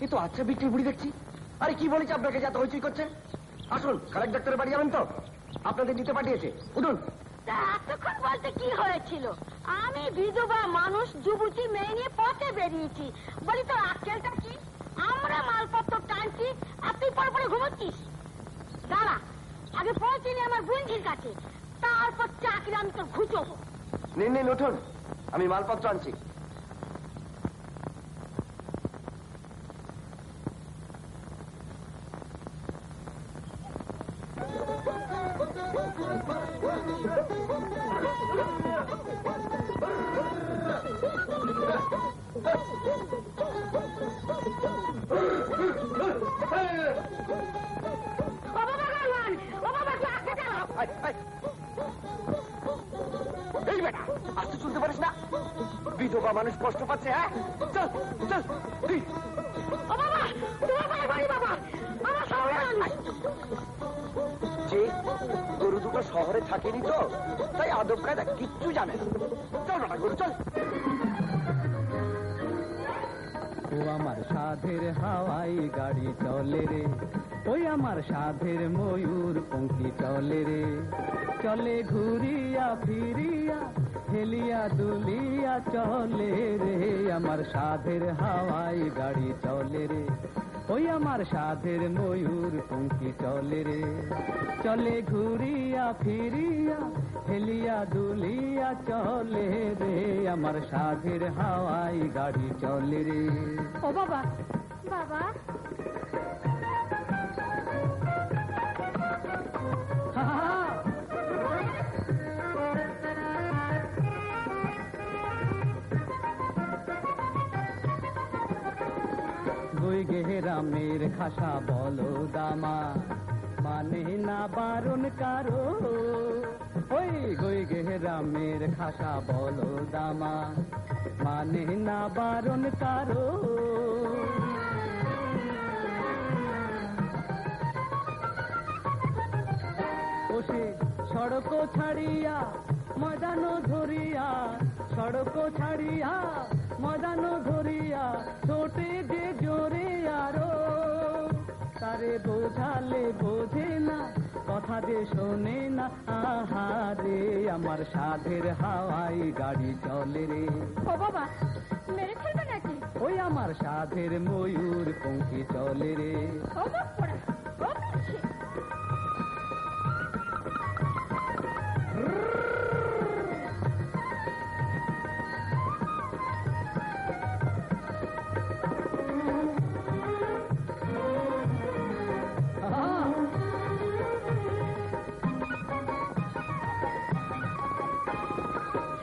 কিন্তু আচ্ছা বিক্রি বুড়ি দেখছি। আরে কি বলেছি আপনাকে, যা তো হইচই করছেন। আসুন, খালেক ডাক্তারের বাড়ি যাবেন তো? আপনাদের দিতে পাঠিয়েছে, উঠুন। এতক্ষণ বলতে কি হয়েছিল? আমি বিধবা মানুষ, যুবতী মেয়ে নিয়ে পথে বেরিয়েছি। বলি তোর আক্কেলটা কি? আমরা মালপত্র টানছি আর তুই পরে পরে ঘুমোচ্ছিস। দাঁড়া, আগে পৌঁছে নি আমার বন্ধুর কাছে, তারপর চাকরি আমি তোর ঘুচবো। নিন নিন, উঠুন, আমি মালপত্র আনছি। এই বেটা, আস্তে চলতে পারিস না? বিধবা মানুষ কষ্ট পাচ্ছে। হ্যাঁ, চল চল। যে গরু দুটো শহরে থাকেনি তো, তাই আদব কায়দা কিচ্ছু জানে না। চল না গরু, চল। ও আমার সাধের হাওয়াই গাড়ি চলে রে, ওই আমার সাধের ময়ূর পঙ্খী চলে রে। চলে ঘুরিয়া ফিরিয়া, হেলিয়া দুলিয়া চলে রে, আমার সাধের হাওয়াই গাড়ি চলে রে, ওই আমার সাধের ময়ূর পঙ্খী চলে রে। চলে ঘুরিয়া ফিরিয়া, হেলিয়া দুলিয়া চলে রে, আমার সাধের হাওয়াই গাড়ি চলে রে। ও বাবা, বাবা গই গেহরামের খাসা বলো দামা, মানে না বারণ কারো। ওই গই গেহরামের খাসা বলো দামা, মানে না বারণ কারো। ওসে সড়ক ছাড়িয়া ময়দান ধরিয়া, সড়ক ছাড়িয়া ময়দান ধরিয়া, ছোটে যে জোরে আরো। তারে বোঝালে বোঝে না, কথা যে শোনে না। আহারে আমার সাধের হাওয়াই গাড়ি চলে রে। ও বাবা, মেরে ফেলবে নাকি? ওই আমার সাধের ময়ূর পঙ্খী চলে রে। ও বাবা, ও পিছে।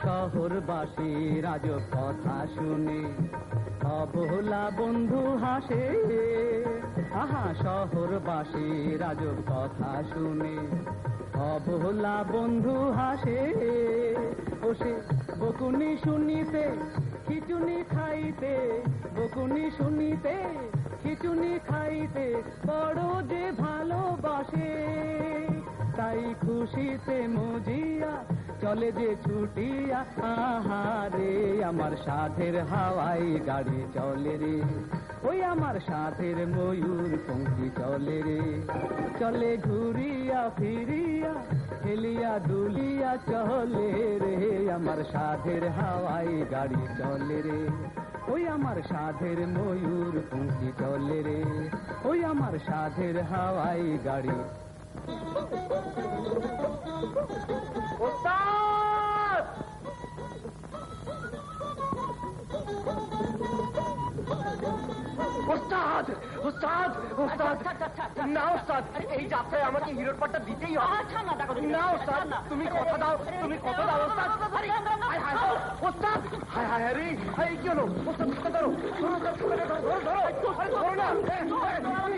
শহরবাসী রাজ কথা শুনে অবলা বন্ধু হাসে। আহা, শহরবাসী রাজ কথা শুনে অবলা বন্ধু হাসে। ওসে বকুনি শুনিতে খিচুনি খাইতে, বকুনি শুনিতে খিচুনি খাইতে, বড় যে ভালোবাসে। তাই খুশিতে মজিয়া চলে যে ছুটিয়া। আহারে আমার সাধের হাওয়াই গাড়ি চলে রে, ওই আমার সাধের ময়ূর পঙ্খী চলে রে। চলে ঘুরিয়া ফিরিয়া, হেলিয়া দুলিয়া চলে রে, আমার সাধের হাওয়াই গাড়ি চলে রে, ওই আমার সাধের ময়ূর পঙ্খী চলে রে, ওই আমার সাধের হাওয়াই গাড়ি। ওস্তাদ! ওস্তাদ! ওস্তাদ! ওস্তাদ! না ওস্তাদ, এই যাত্রায় আমাকে হিরোর পাটটা দিতেই হবে। না ওস্তাদ, তুমি কথা দাও, তুমি কথা দাও ওস্তাদ। ওস্তাদ! হায় হায় হায় রে, এই কি হলো? ওস্তাদ কথা ধরো, ধরো ধরো না। ধরো ধরো